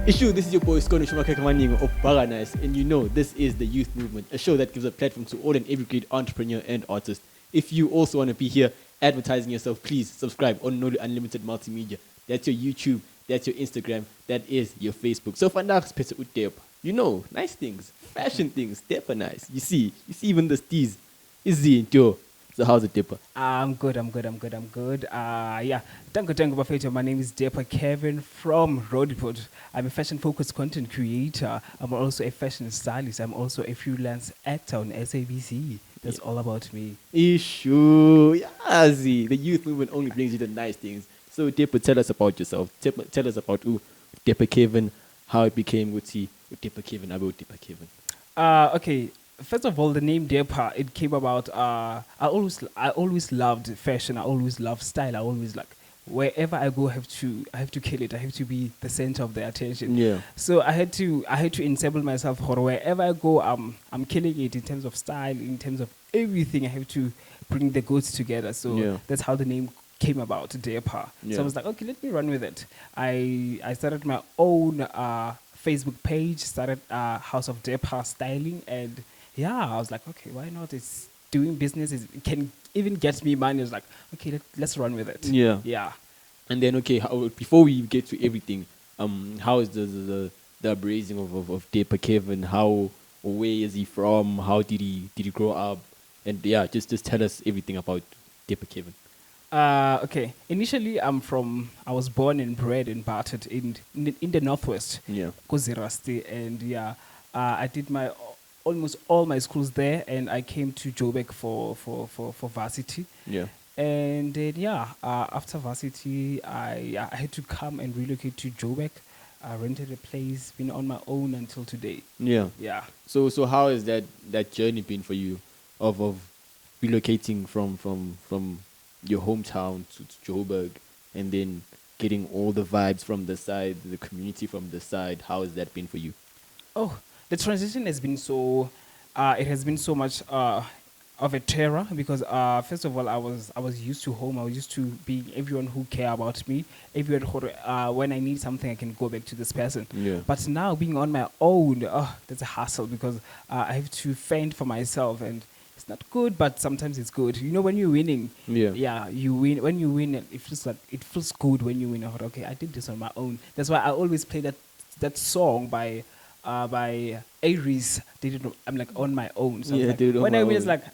Issue, this is your boy Sxnish of Nice, and you know this is the Youth Movement, a show that gives a platform to all and every great entrepreneur and artist. If you also want to be here advertising yourself, please subscribe on Nolu Unlimited Multimedia. That's your YouTube, that's your Instagram, that is your Facebook. So vandaag is Utep. You know, nice things, fashion things, Dapper nice. You see even the steez. Easy, Joe. So how's it, Dapper? I'm good. Yeah. Thank you, Bafeto. My name is Dapper Kevin from Roadport. I'm a fashion-focused content creator. I'm also a fashion stylist. I'm also a freelance actor on SABC. That's all about me. Issue. Yeah, see, the youth movement only brings you the nice things. So, Dapper, tell us about yourself. Tell us about Dapper Kevin, how it became Dapper Kevin, about Dapper Kevin. Okay. First of all, the name Dapper, it came about. I always loved fashion. I always loved style. I always wherever I go, I have to kill it. I have to be the center of the attention. Yeah. So I had to ensemble myself. For wherever I go, I'm killing it in terms of style, in terms of everything. I have to bring the goods together. So that's how the name came about, Dapper. So I was like, okay, let me run with it. I started my own Facebook page. Started House of Dapper Styling, and I was like, okay, why not? It's doing business. It can even get me money. I was like, okay, let's run with it. Yeah. And then, okay, before we get to everything, how is the upbringing of Dapper Kevin? Where is he from? How did he grow up? And just tell us everything about Dapper Kevin. Okay. Initially, I was born and bred and battered in the Northwest. Yeah. Kozirasti, and I did almost all my schools there, and I came to Joburg for varsity. Yeah. And then after varsity, I had to come and relocate to Joburg. I rented a place, been on my own until today. Yeah. Yeah. So how has that journey been for you of relocating from your hometown to Joburg, and then getting all the vibes from the side, the community from the side? How has that been for you? Oh, the transition has been it has been so much of a terror, because first of all, I was used to home. I was used to being everyone who care about me. Everyone who, when I need something, I can go back to this person. Yeah. But now being on my own, that's a hassle, because I have to fend for myself, and it's not good, but sometimes it's good. You know, when you're winning, you win. When you win, it feels good when you win. Okay, I did this on my own. That's why I always play that song by Aries. I'm like on my own. So when I win, it's like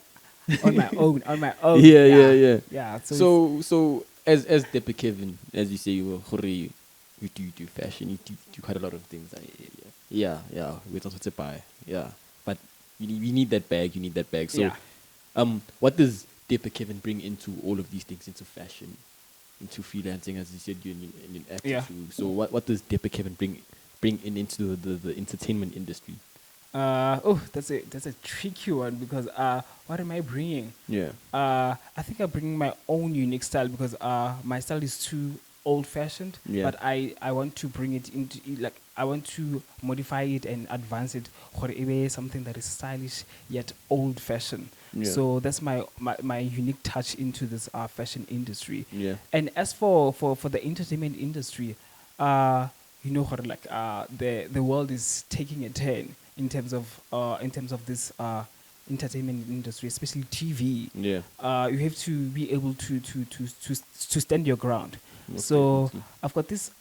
on my own, on my own. Yeah. So as Dapper Kevin, as you say, you do fashion, you do quite a lot of things. Yeah. We don't to buy. Yeah, but you need that bag. You need that bag. So, what does Dapper Kevin bring into all of these things, into fashion, into freelancing, as you said, you're an actor too. So what does Dapper Kevin bring into the entertainment industry? That's a tricky one, because what am I bringing? I think I'm bringing my own unique style, because my style is too old-fashioned. But I want to bring it into, I want to modify it and advance it for something that is stylish yet old-fashioned. So that's my unique touch into this fashion industry. And as for the entertainment industry, you know, the world is taking a turn in terms of this entertainment industry, especially TV. You have to be able to stand your ground. So I've got this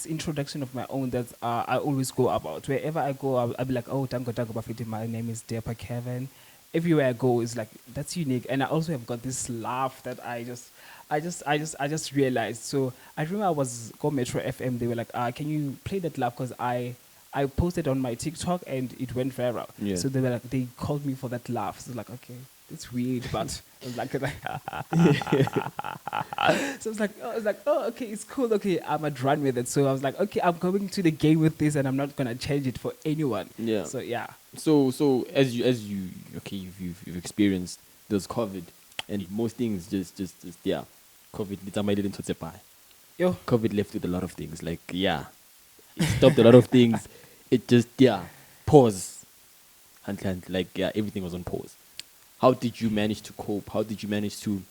introduction of my own that I always go about. Wherever I go, I'll be like, oh, Tango Bafiti, my name is Dapper Kevin. Everywhere I go is like, that's unique. And I also have got this laugh that I just realized. So I remember I was go Metro FM. They were like, can you play that laugh? Because I posted on my TikTok and it went viral. So they called me for that laugh. So like, okay, it's weird, but I was like, so I was like, oh, okay, it's cool. Okay, I'm gonna run with it. So I was like, okay, I'm going to the game with this, and I'm not gonna change it for anyone. So yeah. So as you okay, you've experienced those COVID, and most things just COVID. COVID left with a lot of things. Like it stopped a lot of things. It just pause. And everything was on pause. How did you manage to cope? How did you manage to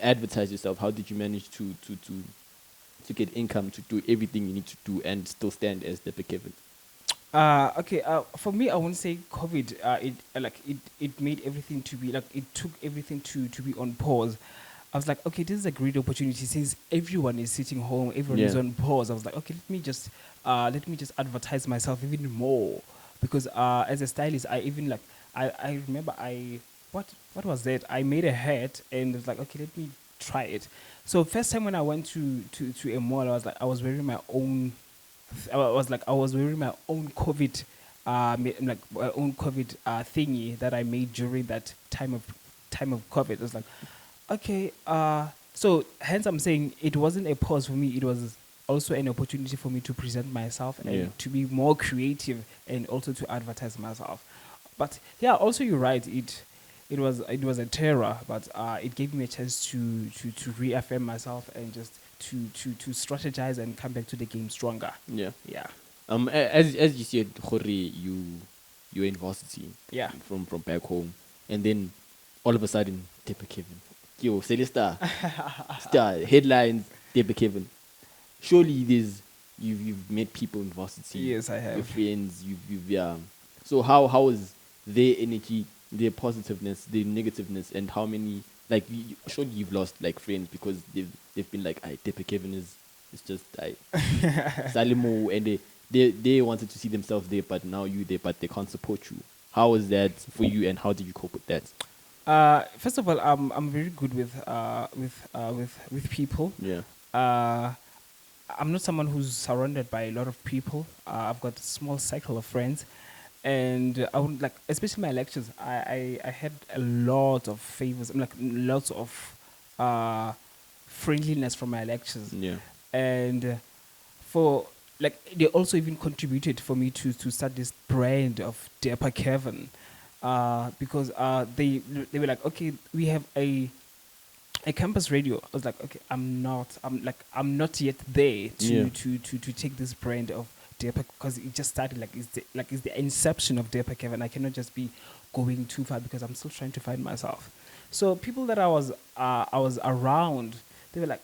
advertise yourself? How did you manage to to get income to do everything you need to do and still stand as Dapper Kevin? Okay. For me, I won't say COVID. It made everything to be like it took everything to be on pause. I was like, okay, this is a great opportunity since everyone is sitting home, everyone is on pause. I was like, okay, let me just advertise myself even more because as a stylist, I remember what was that? I made a hat and it was like, okay, let me try it. So first time when I went to a mall, I was wearing my own I was wearing my own COVID, like my own COVID thingy that I made during that time of COVID. It was like, okay, so hence I'm saying it wasn't a pause for me. It was also an opportunity for me to present myself and to be more creative and also to advertise myself. But yeah, also you're right. It was a terror, but it gave me a chance to reaffirm myself and just to strategize and come back to the game stronger. Yeah. Yeah. As you said, Jorge, you're in varsity. Yeah. From back home, and then all of a sudden, Dapper Kevin, yo, Celesta, star headlines, Dapper Kevin. Surely you've met people in varsity. Yes, I have. Your friends, you've. So how is their energy, their positiveness, their negativeness, and how many surely you've lost like friends because they've been like, Dapper Kevin is just Salimo, and they wanted to see themselves there, but now you there, but they can't support you. How was that for you, and how did you cope with that? First of all, I'm very good with people. Yeah. I'm not someone who's surrounded by a lot of people. I've got a small cycle of friends, and I would like, especially my lectures. I had a lot of favors, like lots of friendliness from my lectures. Yeah. And for like they also even contributed for me to start this brand of Dapper Kevin, because they were like, okay, we have a campus radio. I was like, okay, I'm not yet there to take this brand of Dapper, because it just started it's the inception of Dapper Kevin. I cannot just be going too far because I'm still trying to find myself. So people that I was around, they were like,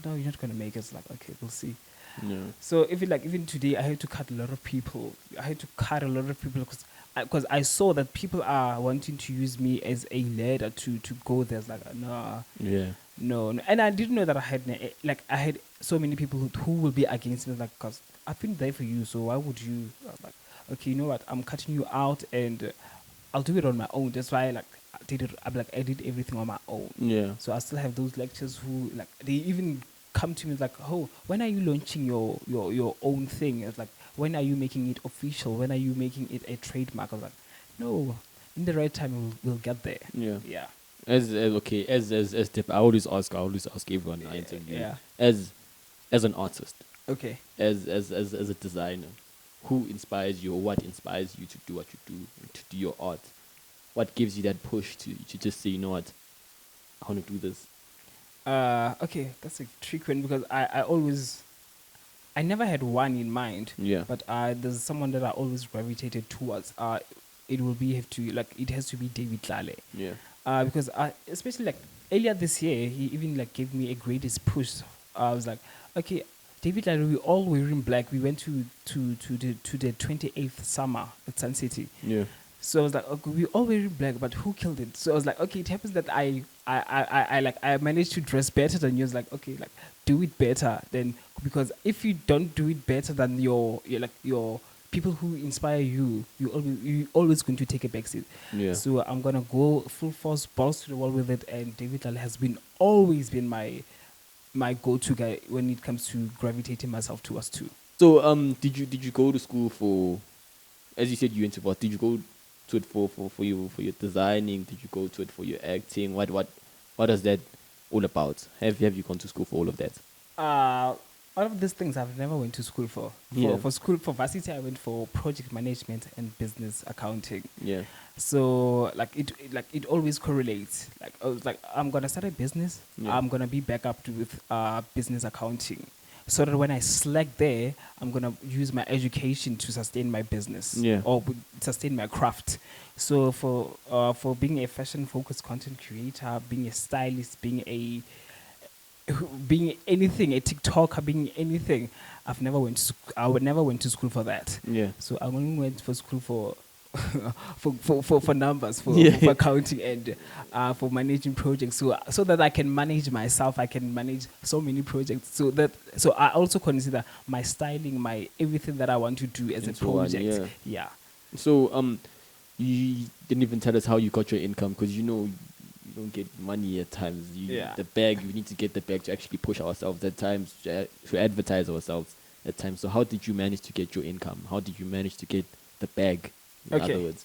no, you're not gonna make it. It's like, okay, we'll see. Yeah. So even today, I had to cut a lot of people. Because I saw that people are wanting to use me as a ladder to go there. It's like, no. Yeah. No, and I didn't know that I had so many people who will be against me. Like, because I've been there for you, so why would you? I was like, okay, you know what? I'm cutting you out, and I'll do it on my own. That's why I did everything on my own. Yeah. So I still have those lectures who they even come to me like, oh, when are you launching your own thing? It's like, when are you making it official? When are you making it a trademark? I was like, no, in the right time we'll get there. Yeah. Yeah. As Dapper, I always ask everyone I interview. Yeah. As an artist. Okay. As a designer, who inspires you, or what inspires you to do what you do, to do your art? What gives you that push to just say, you know what, I want to do this? Okay, that's a tricky one because I never had one in mind. Yeah. But there's someone that I always gravitated towards. It has to be David Lale. Yeah. Because especially earlier this year, he even gave me a greatest push. I was like, okay, David Lale, we all wearing black. We went to the 28th summer at Sun City. Yeah. So I was like, okay, we all wearing black, but who killed it? So I was like, okay, it happens that I managed to dress better than you. I was like, okay, do it better than, because if you don't do it better than your people who inspire you, you always going to take a backseat. Yeah. So I'm gonna go full force, balls to the wall with it. And David Lale has always been my go-to guy when it comes to gravitating myself towards too. So did you go to school for, as you said, you went to what? Did you go to it for your designing? Did you go to it for your acting? What is that all about? Have you gone to school for all of that? All of these things I've never went to school for. For varsity, I went for project management and business accounting. Yeah. So it always correlates. I was like, I'm gonna start a business. Yeah. I'm gonna be back up with business accounting, so that when I slack there, I'm gonna use my education to sustain my business. Yeah. Or sustain my craft. So for being a fashion focused content creator, being a stylist, being being anything, a TikToker, being anything. I would never went to school for that. Yeah. So I only went for school for for numbers, for accounting and for managing projects. So that I can manage myself, I can manage so many projects. So I also consider my styling, my everything that I want to do as a project. Yeah. So you didn't even tell us how you got your income, because you don't get money at times. The bag, we need to get the bag to actually push ourselves at times, to advertise ourselves at times. So how did you manage to get your income? How did you manage to get the bag? In other words,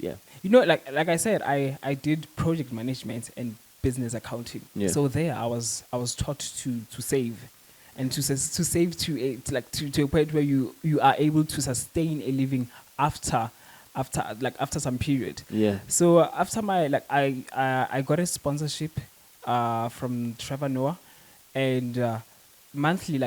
like I said, I did project management and business accounting. Yeah. So there I was taught to save, and to save to a point where you are able to sustain a living after some period. Yeah. So after my I got a sponsorship from Trevor Noah, and monthly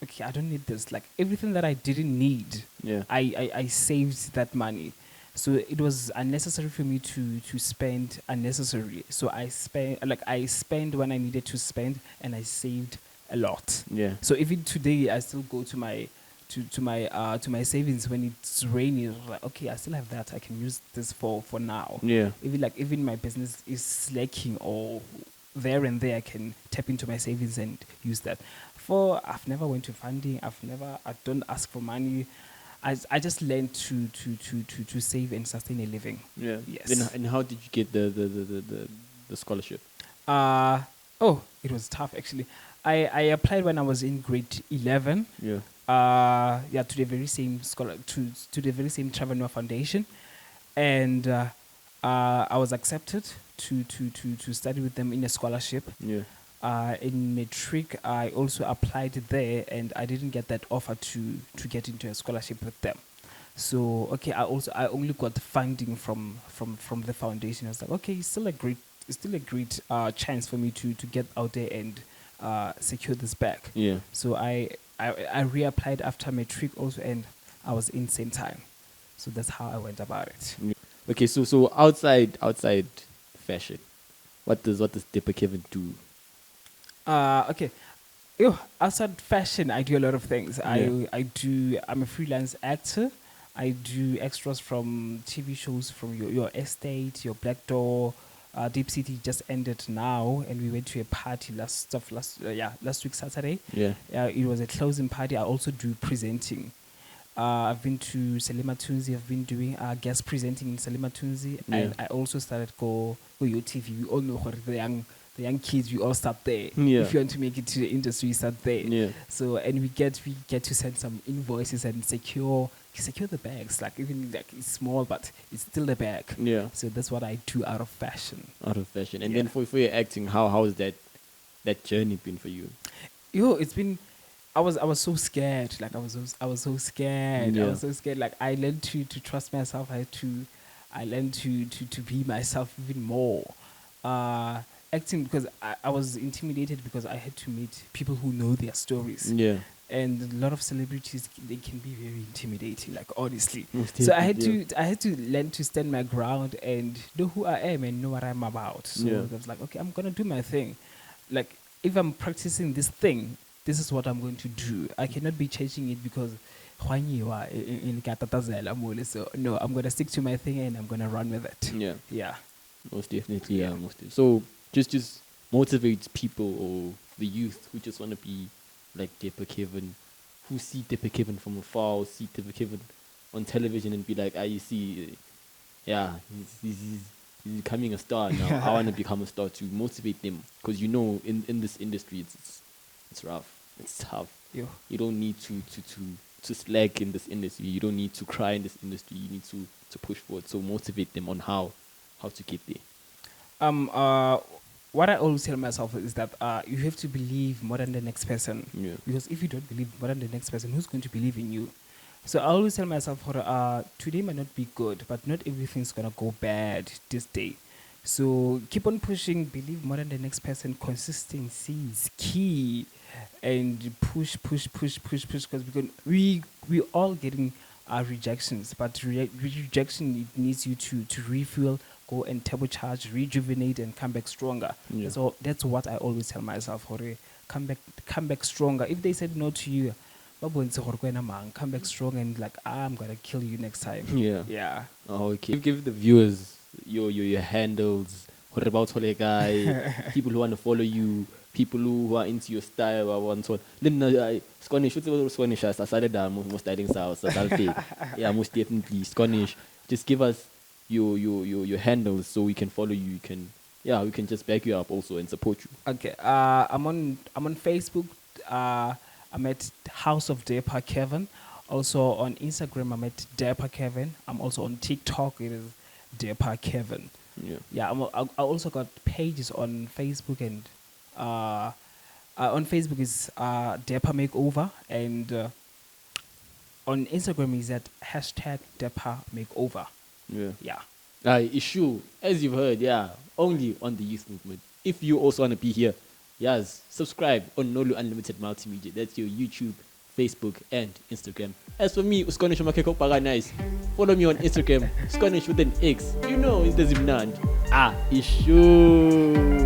okay, I don't need this, everything that I didn't need. Yeah. I saved that money. So it was unnecessary for me to spend unnecessarily. So I spent when I needed to spend, and I saved a lot. Yeah. So even today I still go to my savings when it's raining. Like, okay, I still have that. I can use this for now. Yeah. Even my business is slacking or there and there, I can tap into my savings and use that. I've never went to funding. I don't ask for money. I just learned to save and sustain a living. Yeah. Yes. And how did you get the scholarship? It was tough actually. I applied when I was in grade 11. Yeah. To the very same to the very same Trevor Noah Foundation, and I was accepted to study with them in a scholarship. Yeah. In matric, I also applied there, and I didn't get that offer to get into a scholarship with them. So okay, I only got funding from the foundation. I was like, okay, it's still a great chance for me to get out there and secure this back. Yeah. So I reapplied after matric also, and I was in same time. So that's how I went about it. Okay, so outside fashion, what does Dapper Kevin do? Okay. Outside fashion, I do a lot of things. Yeah. I'm a freelance actor. I do extras from TV shows, from your estate, your Black Door. Deep City just ended now, and we went to a party last week Saturday. Yeah. It was a closing party. I also do presenting. I've been to Selima Tunzi. I've been doing guest presenting in Selima Tunzi, and I also started go your TV. We all know what the young kids, we all start there. Yeah. If you want to make it to the industry, you start there. Yeah. So, and we get to send some invoices and secure the bags. Even it's small, but it's still a bag. Yeah. So that's what I do out of fashion. And then for your acting, how has that journey been for you? It's been. I was so scared. I was so scared. Yeah. I was so scared. I learned to trust myself. I learned to be myself even more. Acting, because I was intimidated because I had to meet people who know their stories. Yeah. And a lot of celebrities, they can be very intimidating, honestly. So I had to learn to stand my ground and know who I am and know what I'm about. So I was like, okay, I'm gonna do my thing. If I'm practicing this thing, this is what I'm going to do. I cannot be changing it because so no, I'm gonna stick to my thing and I'm gonna run with it. Yeah. Yeah. Most definitely, yeah. So just motivate people or the youth who just want to be like Dapper Kevin, who see Dapper Kevin from afar, or see Dapper Kevin on television and be like, you see, he's becoming a star now. I want to become a star, to motivate them, because in this industry it's rough, it's tough. Yeah. You don't need to slack in this industry. You don't need to cry in this industry. You need to push forward. So motivate them on how to get there. What I always tell myself is that you have to believe more than the next person. Yeah. Because if you don't believe more than the next person, who's going to believe in you? So I always tell myself, today might not be good, but not everything's going to go bad this day. So keep on pushing, believe more than the next person. Consistency is key. And push, because we all getting rejections, but rejection, it needs you to refuel, go and turbocharge, rejuvenate, and come back stronger. Yeah. So that's what I always tell myself. come back stronger. If they said no to you, come back strong and like, I'm gonna kill you next time. Yeah. Oh, okay. Give the viewers your handles, people who want to follow you, people who are into your style or and so on. Then Sxnish, I started most styling styles. Yeah, most definitely Sxnish. Just give us your handles so we can follow you. We can just back you up also and support you. Okay. I'm on Facebook. I'm at House of Dapper Kevin. Also on Instagram, I'm at Dapper Kevin. I'm also on TikTok. It is Dapper Kevin. Yeah. I also got pages on Facebook, and on Facebook is Dapper Makeover, and on Instagram is at #Dapper Makeover. Yeah. Issue, as you've heard, only on the youth movement. If you also want to be here, yes, subscribe on Nolu Unlimited Multimedia. That's your YouTube, Facebook, and Instagram. As for me, Sxnish Makeko nice. Follow me on Instagram, Sxnish with an X. You know, it's the Zimnand. Issue.